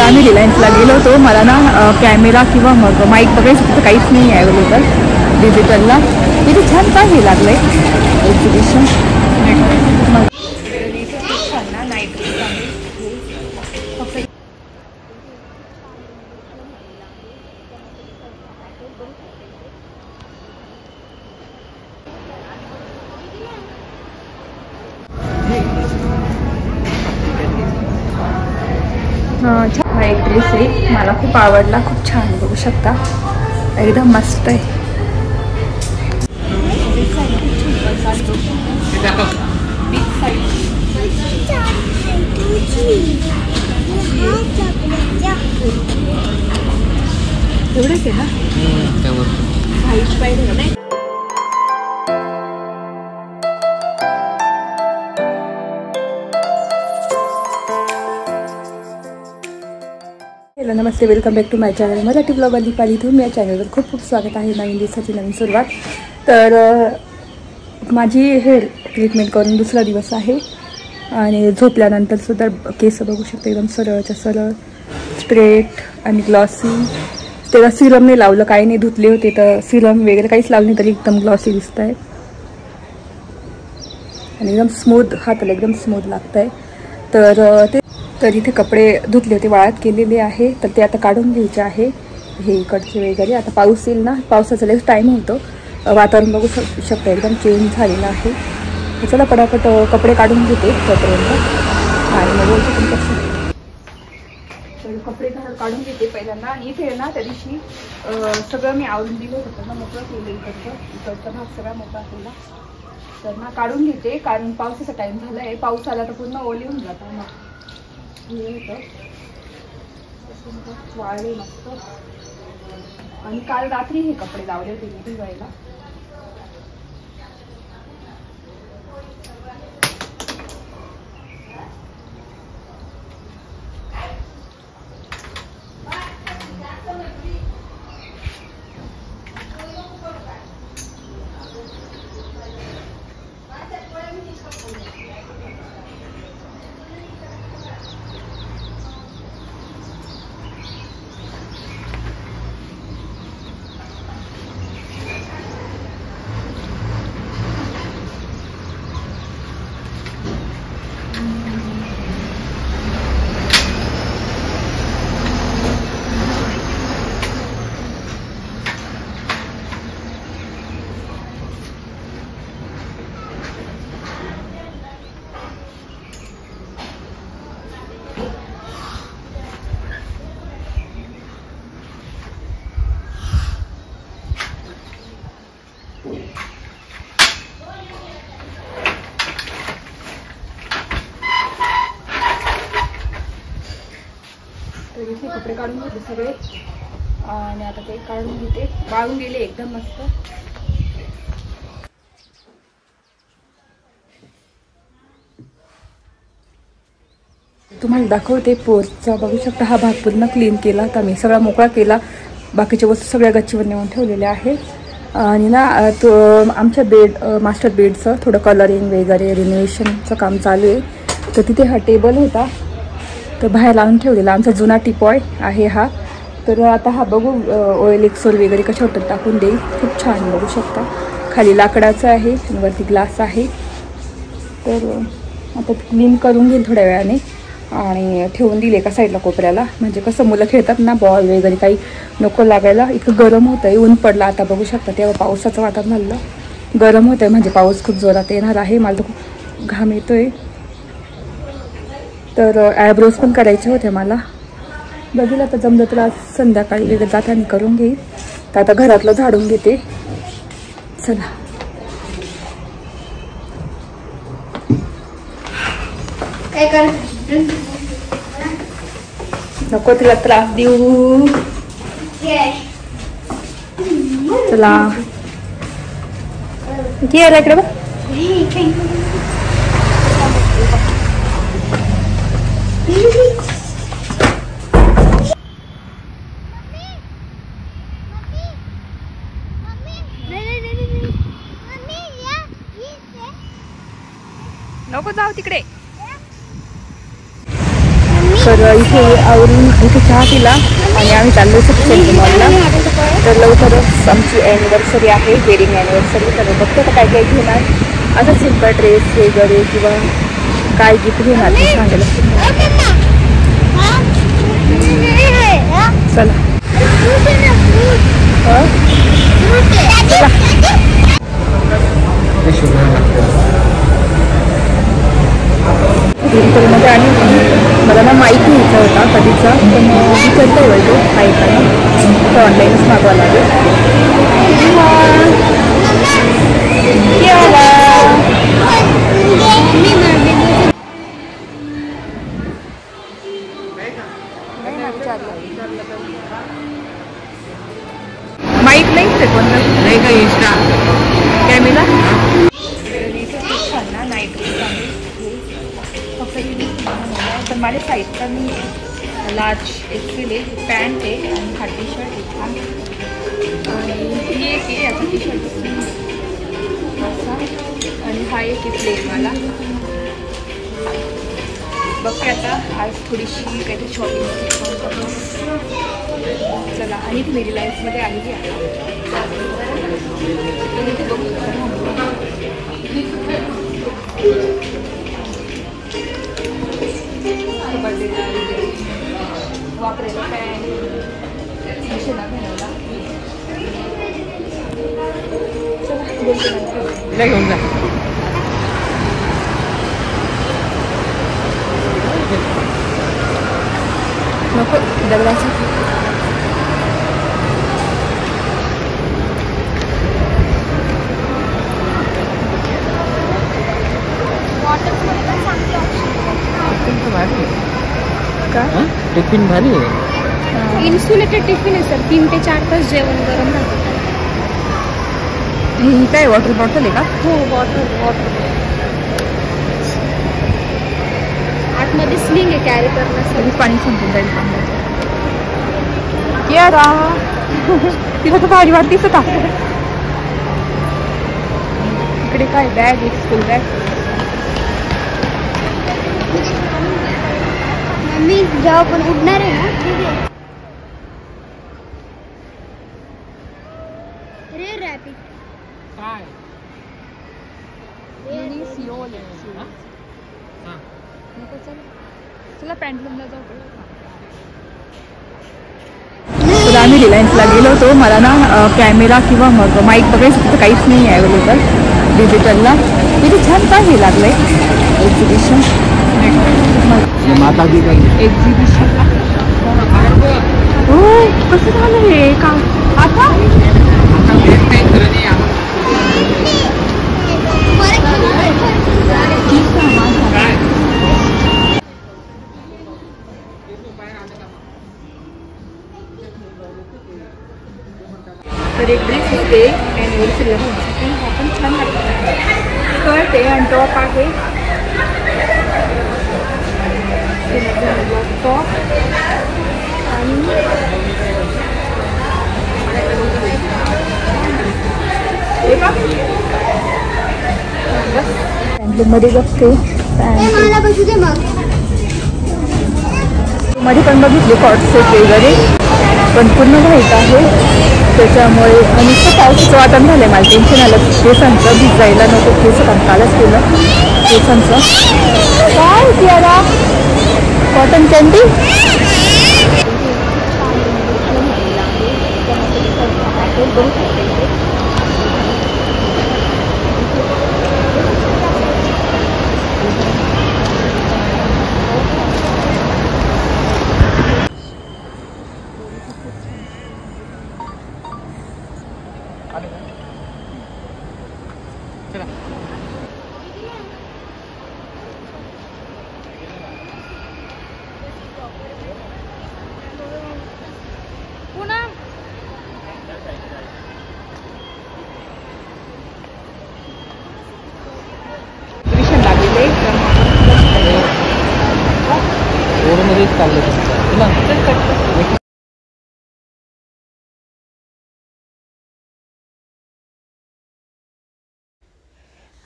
आम्ही रिलायन्सला गेलो होतो. मला ना कॅमेरा किंवा मग माईक बघायचं तर काहीच नाही आहे अवेलेबल डिजिटलला. इथे छान काय हे लागलं आहे एक्झिबिशन. छान ना नाईट ड्रेस आहे. छान हा एक ड्रेस आहे, मला खूप आवडला, खूप छान बघू शकता, एकदम मस्त आहे. एवढंच आहे ना पाहिजे नाही. हॅलो नमस्ते, welcome back to my channel Marathi blog Deepali. तुम्ही या चॅनलवर खूप खूप स्वागत आहे. नवीन दिवसाची नवीन सुरुवात. तर माझी हेअर ट्रीटमेंट करून दुसरा दिवस आहे आणि झोपल्यानंतर सुद्धा केस बघू शकते एकदम सरळच्या सरळ, स्ट्रेट आणि ग्लॉसी. त्याला सिरम नाही लावलं, काही नाही, धुतले होते तर सिरम वगैरे काहीच लावलं नाही तरी एकदम ग्लॉसी दिसत आहे आणि एकदम स्मूथ, हाताला एकदम स्मूथ लागत आहे. तर इथे कपडे धुतले होते, वाळत केलेले आहे, तर ते आता काढून घ्यायचे आहे हे इकडचे वगैरे. आता पाऊस येईल ना, पावसाचा लयच टाईम होतो, वातावरण बघू शकता एकदम चेंज झालेलं आहे. चला पटापट कपडे काढून घेते तोपर्यंत आणि मग बोलते तुमच्याशी. तर कपडे काढून घेते पहिल्यांदा. आणि इथे ना त्या दिवशी सगळं मी आवरून दिलं होतं ना, मोकळं केलं, इकडचा भाग सगळा मोकळा केला. तर ना काढून घेते कारण पावसाचा टाईम झाला आहे, पाऊस आला तर पूर्ण ओली होऊन जातं ना. वाळले मस्त. आणि काल रात्री हे कपडे लावले होते मी धुवायला. तर इथे कपडे काढून घेतले सगळे आणि आता ते काढून घेते. वाळून गेले एकदम मस्त. तुम्हाला दाखवते पोर्चचा. बघू शकता हा भाग पूर्ण क्लीन केला आता मी, सगळा मोकळा केला. बाकीच्या वस्तू सगळ्या गच्चीवर नेऊन ठेवलेल्या आहेत. आणि ना तो आमच्या मास्टर बेडचं थोडं कलरिंग वगैरे रिनोव्हेशनचं काम चालू आहे. तर तिथे हा टेबल होता तर बाहेर लावून ठेवलेला, आमचा जुना टिपॉय आहे हा. तर आता हा बघू ऑइल एक्सोल वगैरे कशावर टाकून देईल. खूप छान बघू शकता, खाली लाकडाचं आहे आणि वरती ग्लास आहे. तर आता क्लीन करून घेईल थोड्या वेळाने आणि ठेवून दिले एका साईडला कोपऱ्याला. म्हणजे कसं मुलं खेळतात ना, बॉल वगैरे काही नको लागायला. इतकं गरम होतं आहे, ऊन पडला आता बघू शकता, तेव्हा पावसाचं वातावरण झालं, गरम होतं आहे म्हणजे पाऊस खूप जोरात येणार आहे. मला तर खूप घाम येतो आहे. तर आयब्रोज पण करायचे होते मला. बघील आता जमलं तर आज संध्याकाळी वगैरे जाताना करून घेईल. तर आता घरातलं झाडून घेते. चला नको तिला त्रास देऊ. चला घे इकडे बघ. नको जाऊ तिकडे. तर इथे आवरून इथे चहा पिला आणि आम्ही चाललो सेंट्रल मॉलला. तर लवकरच आमची ॲनिव्हर्सरी आहे, वेडिंग ॲनिव्हर्सरी. तर बघतो का काय काय घेणार. आता सिम्पल ड्रेस वगैरे किंवा काय गिफ्ट घेणार ते सांगायला. चला मध्ये. आणि मला ना माईक घ्यायचा होता कधीचा, पण विचारता येईल तो आहे का ना, तर ऑनलाईनच मागवा लागेल. माईक नाहीच आहे कोणता नाही का इंस्टा कॅमेरा छान ना. नाईट ड्रेस आहे फक्त, पण माझ्या साईजचा मी लार्ज एक्सेल आहे. पॅन्ट आहे आणि हा टी शर्ट आहे छान. आणि ही एक आहे याचा टी शर्ट असा, आणि हा एक आहे प्लेनवाला. बघते आता आज थोडीशी काहीतरी शॉपिंग. चला, आणि ती मेरी लाईफमध्ये आलेली आहे. वापरायला पॅन्ट मशीना घालायला. चला घेऊन जा. नको दगडाचं. टिफिन भारी आहे. इन्सुलेटेड टिफिन आहे सर. 3 ते 4 तास जेवण गरम राहतं. ही काय वॉटर बॉटल आहे का? हो, वॉटर आतमध्ये स्लिंग आहे कॅरी करण्यासाठी. पाणी संपून जाईल. तिला तर भारी वाटते का? इकडे काय बॅग आहे, स्कूल बॅग. मी जेव्हा पण उडणार आहे ना रे रॅपिड काय चला पॅन्टलूमला जाऊ. तर आम्ही रिलायन्सला गेलो होतो. मला ना कॅमेरा किंवा मग माईक बघायचं तिथं काहीच नाही आहे अवेलेबल डिजिटलला. किती छान काय हे लागलं आहे एक्झिबिशन. माता दी एक्झिबिशन हो कसं झालं हे का आता. तर एक ड्रेस होते ॲनिव्हर्सरीला घालण्यासाठी. हा पण छान लागतो. स्कर्ट आहे आणि टॉप आहे. टॉप आणि मध्ये बघते मध्ये पण बघितले कॉट सेट वगैरे, पण पूर्ण व्हाईट आहे त्याच्यामुळे. आणि खूप पावसाचं वातावरण झालं आहे. मला टेन्शन आलं केसांचं. भिजायला नको केस कालच केलं केसांचं. काय त्याला कॉटन कॅन्डी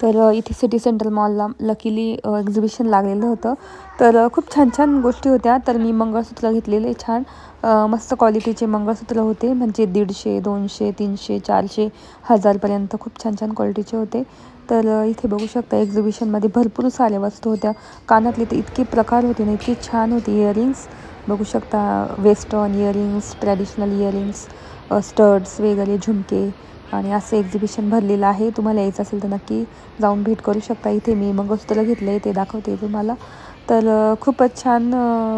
तर इथे सिटी सेंट्रल मॉलला लकीली एक्झिबिशन लागलेलं होतं. तर खूप छान छान गोष्टी होत्या. तर मी मंगळसूत्र घेतलेले छान मस्त क्वालिटीचे मंगळसूत्र होते, म्हणजे 150, 200, 300, 400, 1000पर्यंत खूप छान छान क्वालिटीचे होते. तर इथे बघू शकता एक्झिबिशनमध्ये भरपूर साऱ्या वस्तू होत्या. कानातले तर इतके प्रकार होते ना, इतके छान होते. इयरिंग्स बघू शकता, western earrings, traditional earrings, studs वगैरे, झुमके, आणि असं एक्झिबिशन भरलेलं आहे. तुम्हाला यायचं असेल तर नक्की जाऊन भेट करू शकता. इथे मी मंगळसूत्र घेतलं आहे, ते दाखवते तुम्हाला. तर खूपच छान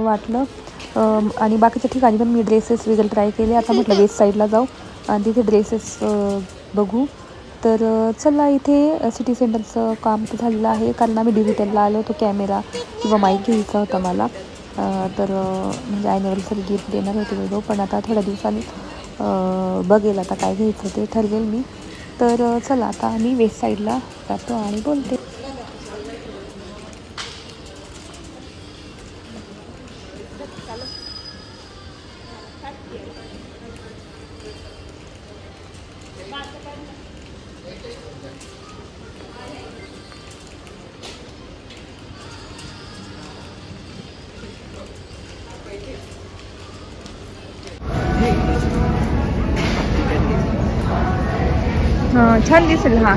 वाटलं. आणि बाकीच्या ठिकाणी पण मी ड्रेसेस वगैरे ट्राय केले. आता म्हटलं वेस्ट साईडला जाऊ आणि तिथे ड्रेसेस बघू. तर चला, इथे सिटी सेंटरचं काम तर झालेलं आहे, कारण आम्ही डिजिटलला आलो होतो. कॅमेरा किंवा माईक घ्यायचा होता मला. तर म्हणजे ॲनिव्हर्सरी गिफ्ट देणार होते वेगळं, पण आता थोड्या दिवसांनी बघेल आता काय घ्यायचं ते ठरवेल मी. तर चला, आता आम्ही वेस्ट साईडला जातो आणि बोलते. हां, छान दिसेल. हा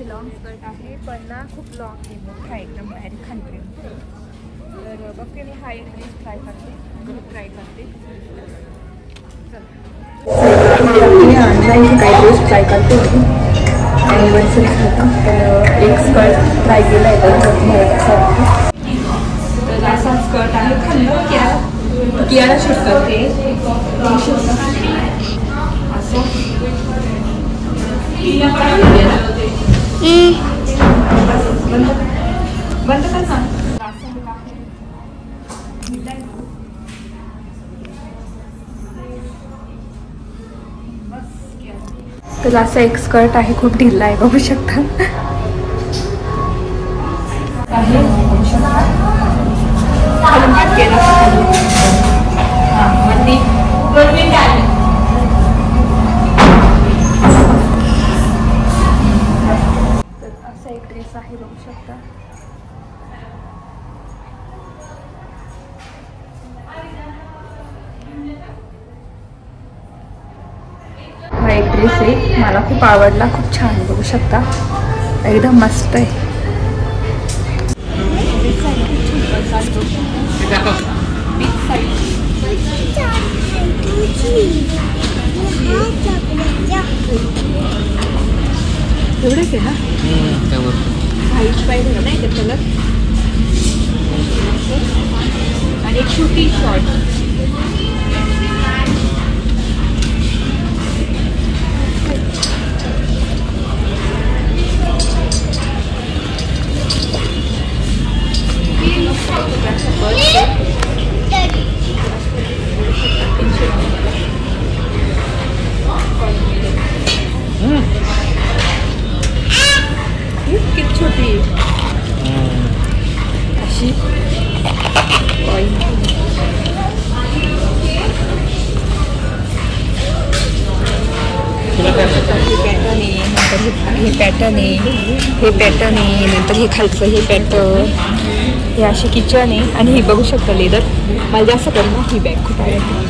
लॉंग स्कर्ट आहे, पण ना खूप लॉंग आहे, मोठा एकदम डायरेक्ट खाली. तर बघते मी हा एक ड्रेस ट्राय करते. आणि काही ड्रेस ट्राय करते ॲनिव्हर्सरी होता. तर एक स्कर्ट ट्राय केला आहे. तर असा स्कर्ट आहे, खाली कियारा शूट करते असं. बंद कर ना. तर असा एक स्कर्ट आहे, खूप ढिला आहे, बघू शकता. ड्रेस आहे, बघू शकता. हा एक ड्रेस आहे, मला खूप आवडला, खूप छान आहे, बघू शकता, एकदम मस्त आहे. एवढंच आहे ना, व्हाईट पाहिजे नाही का कलर, आणि एक छोटी शॉर्ट. किती छोटी अशी पॅटर्न आहे, हे पॅटर्न आहे, नंतर हे खालचं हे पॅटर्न, हे असे किचन आहे. आणि हे बघू शकता लेदर, मला जास्त करून ही बॅग खूप आवडते.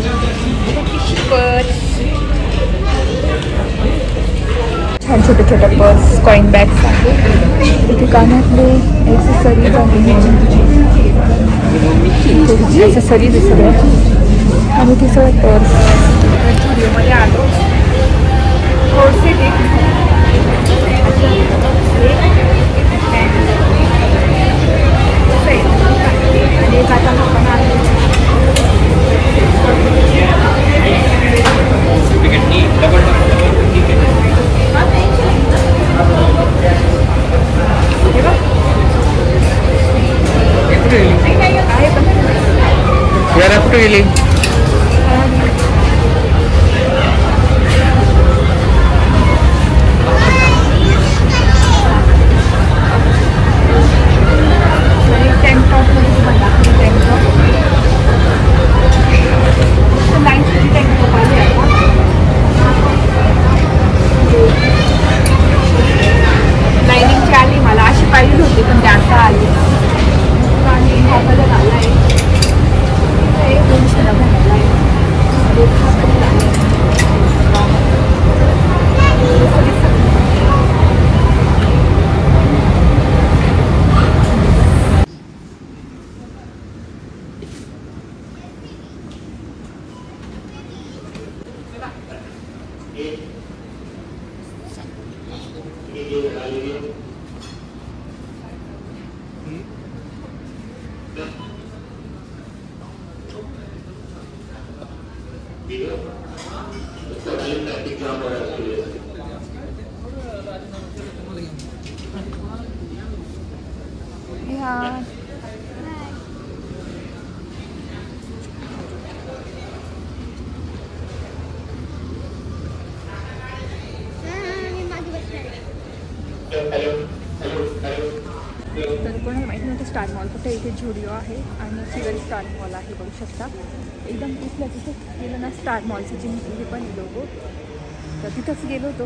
छान छोटे छोटे पर्स, कॉइन बॅग्स आहे. इथे कानातले ॲक्सेसरीज आहे सगळं. आणि ते सगळं पर्स मध्ये आलो. फोटो दिले. लाईनिंगची आली मला अशी पाहिजे होती पण ते आता आली आणि हा कलर आला आहे. तर कोणाला माहिती नव्हतं स्टार मॉल कुठे इथे झुडिओ आहे आणि सिव्हर स्टार मॉल आहे बघू शकता. एकदम तिथल्या तिथं गेलं ना स्टार मॉलचं जे हे पण लोगो तर तिथंच गेलो होतो.